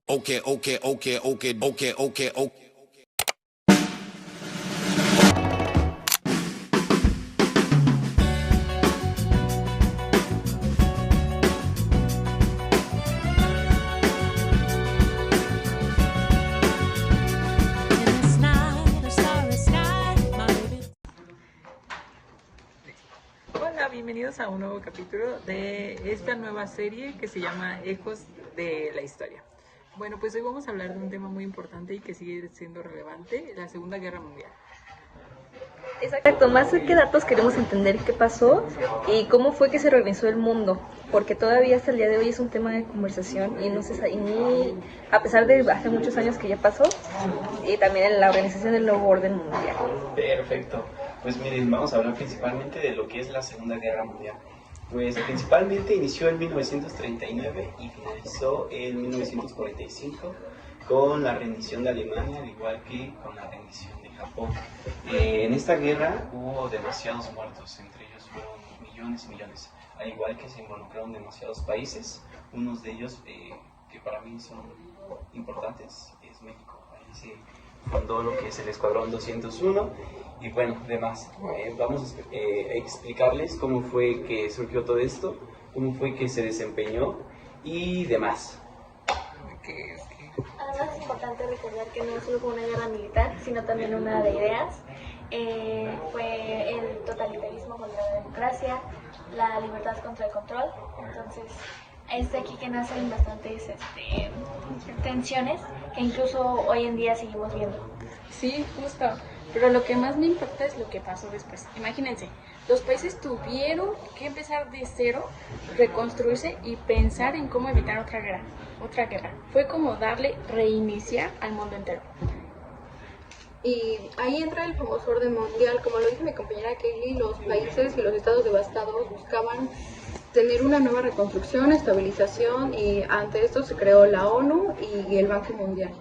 Okay, okay, okay, okay, okay, okay, okay. Hola, bienvenidos a un nuevo capítulo de esta nueva serie que se llama Ecos de la Historia. Bueno, pues hoy vamos a hablar de un tema muy importante y que sigue siendo relevante, la Segunda Guerra Mundial. Exacto, más que datos queremos entender qué pasó y cómo fue que se organizó el mundo, porque todavía hasta el día de hoy es un tema de conversación y no se sabe, y a pesar de hace muchos años que ya pasó, y también en la organización del nuevo orden mundial. Perfecto. Pues miren, vamos a hablar principalmente de lo que es la Segunda Guerra Mundial. Pues principalmente inició en 1939 y finalizó en 1945 con la rendición de Alemania, al igual que con la rendición de Japón. En esta guerra hubo demasiados muertos, entre ellos fueron millones y millones, al igual que se involucraron demasiados países, unos de ellos que para mí son importantes es México. Ahí se fundó lo que es el Escuadrón 201 y bueno, demás. Vamos a explicarles cómo fue que surgió todo esto, cómo fue que se desempeñó y demás. Además es importante recordar que no solo fue una guerra militar, sino también una de ideas. Fue el totalitarismo contra la democracia, la libertad contra el control. Entonces es de aquí que nacen bastantes tensiones que incluso hoy en día seguimos viendo. Sí, justo. Pero lo que más me impacta es lo que pasó después. Imagínense, los países tuvieron que empezar de cero, reconstruirse y pensar en cómo evitar otra guerra. Otra guerra. Fue como darle reiniciar al mundo entero. Y ahí entra el famoso orden mundial. Como lo dice mi compañera Kelly, los países y los estados devastados buscaban tener una nueva reconstrucción, estabilización, y ante esto se creó la ONU y el Banco Mundial.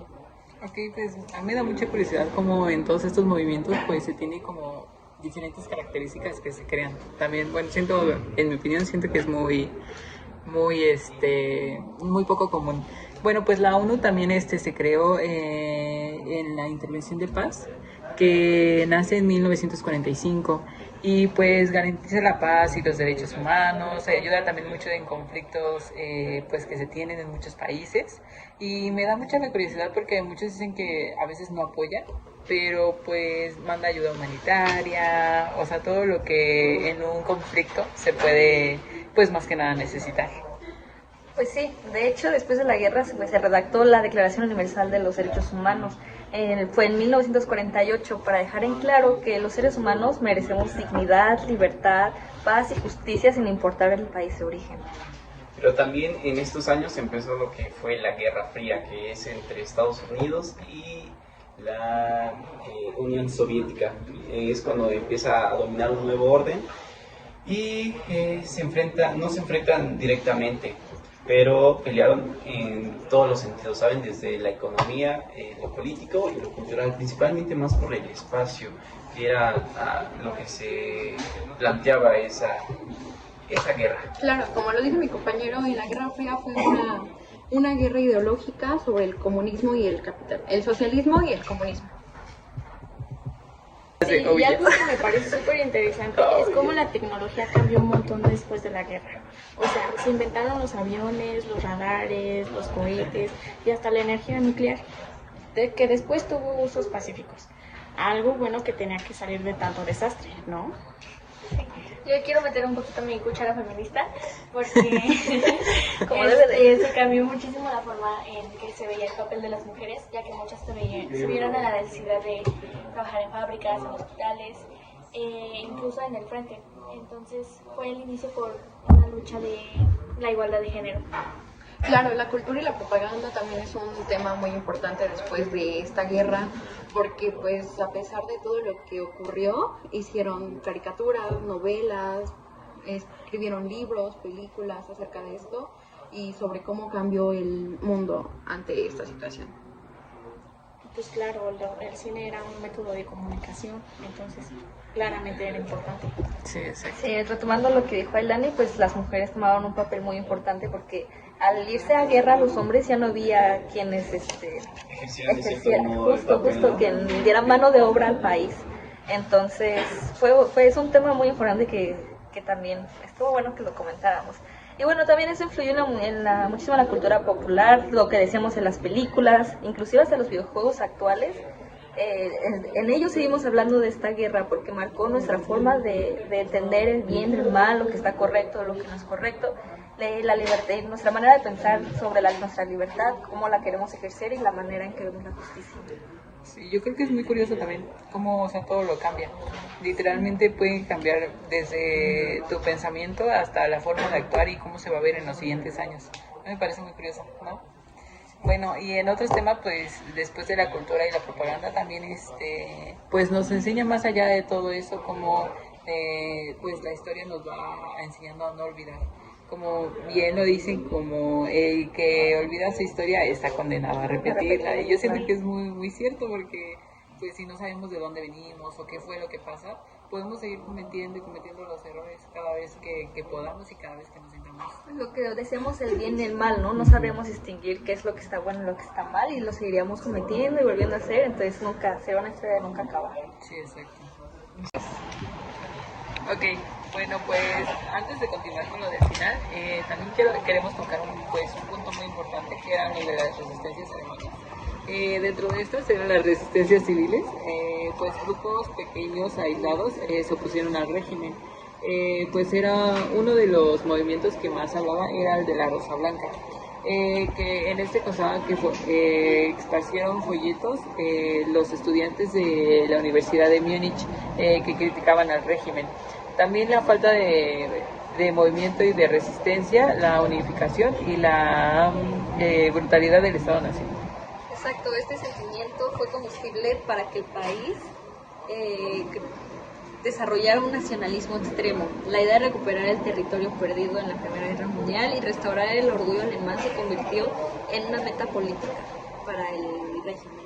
Ok, pues a mí me da mucha curiosidad cómo en todos estos movimientos pues se tiene como diferentes características que se crean. También, bueno, en mi opinión, siento que es muy poco común. Bueno, pues la ONU también se creó en la intervención de paz que nace en 1945 y pues garantiza la paz y los derechos humanos, ayuda también mucho en conflictos pues que se tienen en muchos países y me da mucha curiosidad porque muchos dicen que a veces no apoya, pero pues manda ayuda humanitaria, o sea, todo lo que en un conflicto se puede pues más que nada necesitar. Pues sí, de hecho después de la guerra se redactó la Declaración Universal de los Derechos Humanos. Fue en 1948 para dejar en claro que los seres humanos merecemos dignidad, libertad, paz y justicia sin importar el país de origen. Pero también en estos años empezó lo que fue la Guerra Fría, que es entre Estados Unidos y la Unión Soviética. Es cuando empieza a dominar un nuevo orden y no se enfrentan directamente, pero pelearon en todos los sentidos, ¿saben? Desde la economía, lo político y lo cultural, principalmente más por el espacio, que era lo que se planteaba esa guerra. Claro, como lo dice mi compañero, en la Guerra Fría fue una guerra ideológica sobre el comunismo y el capital, el socialismo y el comunismo. Sí, y algo que me parece súper interesante es cómo la tecnología cambió un montón después de la guerra. O sea, se inventaron los aviones, los radares, los cohetes y hasta la energía nuclear, que después tuvo usos pacíficos. Algo bueno que tenía que salir de tanto desastre, ¿no? Yo quiero meter un poquito mi cuchara feminista porque Como debe de. se cambió muchísimo la forma en que se veía el papel de las mujeres, ya que muchas se vieron a la necesidad de trabajar en fábricas, en hospitales, incluso en el frente. Entonces fue el inicio por una lucha de la igualdad de género. Claro, la cultura y la propaganda también es un tema muy importante después de esta guerra, porque pues a pesar de todo lo que ocurrió, hicieron caricaturas, novelas, escribieron libros, películas acerca de esto y sobre cómo cambió el mundo ante esta situación. pues claro, el cine era un método de comunicación, entonces claramente era importante. Sí, exacto. Sí, retomando lo que dijo Ailani, pues las mujeres tomaban un papel muy importante porque al irse a guerra los hombres ya no había quienes Ejercían de cierto ejercieran, modo el papel, justo ¿no? quien diera mano de obra al país. Entonces es un tema muy importante que también estuvo bueno que lo comentáramos. Y bueno, también eso influyó muchísimo en la cultura popular, lo que decíamos en las películas, inclusive hasta los videojuegos actuales. En ellos seguimos hablando de esta guerra porque marcó nuestra forma de entender el bien, el mal, lo que está correcto, lo que no es correcto, la libertad, nuestra manera de pensar sobre nuestra libertad, cómo la queremos ejercer y la manera en que vemos la justicia. Sí, yo creo que es muy curioso también cómo, o sea, todo lo cambia. Literalmente puede cambiar desde tu pensamiento hasta la forma de actuar y cómo se va a ver en los siguientes años. Me parece muy curioso, ¿no? Bueno, y en otros temas, pues, después de la cultura y la propaganda, también, pues, nos enseña más allá de todo eso, cómo, pues, la historia nos va enseñando a no olvidar. Como bien lo dicen, como el que olvida su historia está condenado a repetirla. Y yo siento que es muy, muy cierto porque, pues, si no sabemos de dónde venimos o qué fue lo que pasa, podemos seguir cometiendo y cometiendo los errores cada vez que podamos y cada vez que nos sintamos. Lo que decíamos, el bien y el mal, ¿no? No sabríamos distinguir qué es lo que está bueno y lo que está mal y lo seguiríamos cometiendo y volviendo a hacer, entonces será una historia de nunca acabar. Sí, exacto. Ok, bueno, pues antes de continuar con lo del final, también queremos tocar un punto muy importante que era lo de las resistencias alemanas. Dentro de estas eran las resistencias civiles, pues grupos pequeños, aislados, se opusieron al régimen. Pues era uno de los movimientos que más hablaba, era el de la Rosa Blanca. Que en este constaba que esparcieron folletos los estudiantes de la Universidad de Múnich que criticaban al régimen. También la falta de movimiento y de resistencia, la unificación y la brutalidad del Estado-Nación. Exacto, este sentimiento fue combustible para que el país desarrollara un nacionalismo extremo. La idea de recuperar el territorio perdido en la Primera Guerra Mundial y restaurar el orgullo alemán se convirtió en una meta política para el régimen.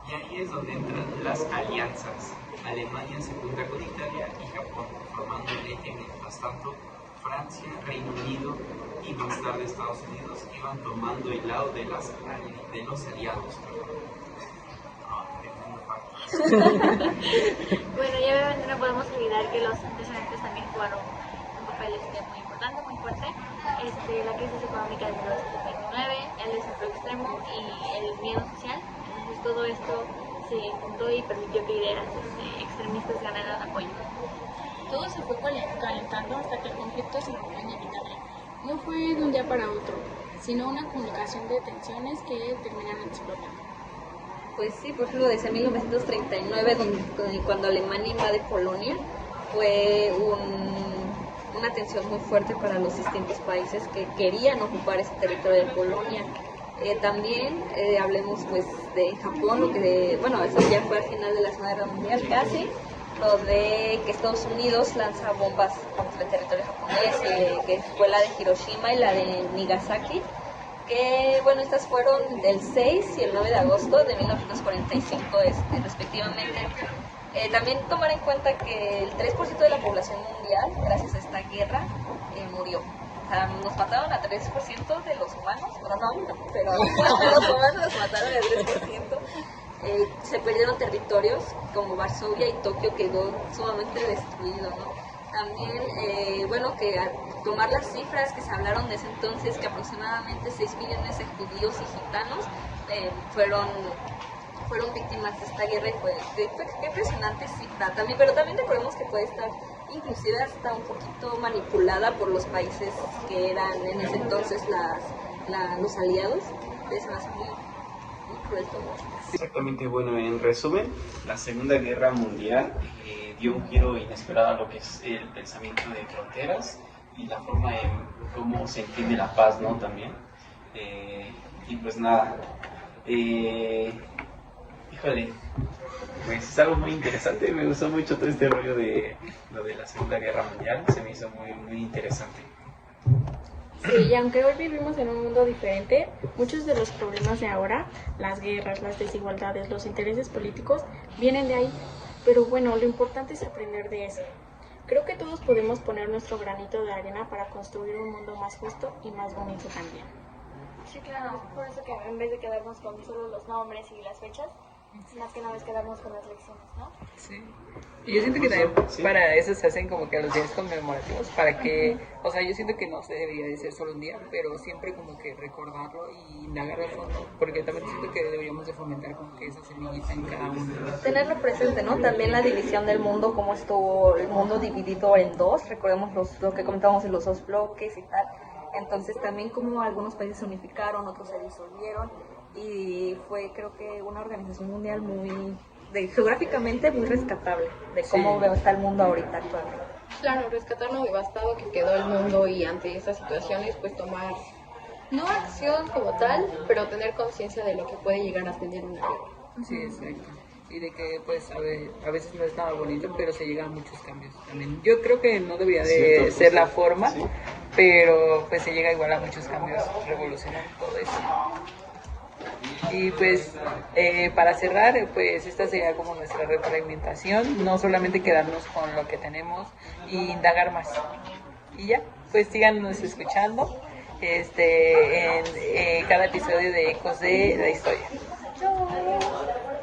Y ahí es donde entran las alianzas. Alemania se junta con Italia y Japón, formando el eje. Mientras tanto, Francia, Reino Unido y más tarde Estados Unidos iban tomando el lado de los aliados. Bueno, y obviamente no podemos olvidar que los antecedentes también jugaron un papel muy importante, muy fuerte. La crisis económica de 1929, el desempleo extremo y el miedo social. Entonces todo esto se juntó y permitió que ideas extremistas ganaran apoyo. Todo se fue calentando hasta que el conflicto se volvió inevitable. No fue de un día para otro, sino una acumulación de tensiones que terminaron explotando. Pues sí, por ejemplo, desde 1939, cuando Alemania invade Polonia, fue una tensión muy fuerte para los distintos países que querían ocupar ese territorio de Polonia. También hablemos pues de Japón, eso ya fue al final de la Segunda Guerra Mundial casi, lo de que Estados Unidos lanza bombas contra el territorio japonés, que fue la de Hiroshima y la de Nagasaki, que estas fueron el 6 y el 9 de agosto de 1945 respectivamente. También tomar en cuenta que el 3% de la población mundial, gracias a esta guerra, murió. O sea, nos mataron a 3% de los humanos, pero los humanos nos mataron al 3%. Se perdieron territorios como Varsovia y Tokio quedó sumamente destruido, ¿no? También, que al tomar las cifras que se hablaron de ese entonces, que aproximadamente 6 millones de judíos y gitanos fueron víctimas de esta guerra y fue qué impresionante cifra también, pero también recordemos que puede estar inclusive hasta un poquito manipulada por los países que eran en ese entonces los aliados. Es más muy cruel todo. Exactamente, bueno, en resumen, la Segunda Guerra Mundial dio un giro inesperado a lo que es el pensamiento de fronteras y la forma en cómo se entiende la paz, ¿no? También. Y pues nada, híjole, pues es algo muy interesante, me gustó mucho todo este rollo de lo de la Segunda Guerra Mundial, se me hizo muy, muy interesante. Sí, y aunque hoy vivimos en un mundo diferente, muchos de los problemas de ahora, las guerras, las desigualdades, los intereses políticos, vienen de ahí. Pero bueno, lo importante es aprender de eso. Creo que todos podemos poner nuestro granito de arena para construir un mundo más justo y más bonito también. Sí, claro, por eso que en vez de quedarnos con solo los nombres y las fechas, más que nada es quedarnos con las lecciones, ¿no? Sí. Y yo siento que también para eso se hacen como que los días conmemorativos, para que, o sea, yo siento que no se debería de ser solo un día, pero siempre como que recordarlo y indagar a fondo, porque también siento que deberíamos de fomentar como que esa semillita en cada uno. Tenerlo presente, ¿no? También la división del mundo, cómo estuvo el mundo dividido en dos, recordemos lo que comentábamos en los dos bloques y tal. Entonces también como algunos países se unificaron, otros se disolvieron y fue creo que una organización mundial geográficamente muy rescatable de cómo está el mundo ahorita actualmente. Claro, rescatar lo devastado que quedó el mundo y ante esas situaciones pues tomar, no acción como tal, pero tener conciencia de lo que puede llegar a tener una guerra. Sí, exacto. Y de que pues a veces no es nada bonito, pero se llegan a muchos cambios también. Yo creo que no debería de ser la forma, pero pues se llega igual a muchos cambios, revolucionando todo eso. Y pues para cerrar, pues esta sería como nuestra retroalimentación, no solamente quedarnos con lo que tenemos y indagar más. Y ya, pues síganos escuchando en cada episodio de Ecos de la Historia. Chao.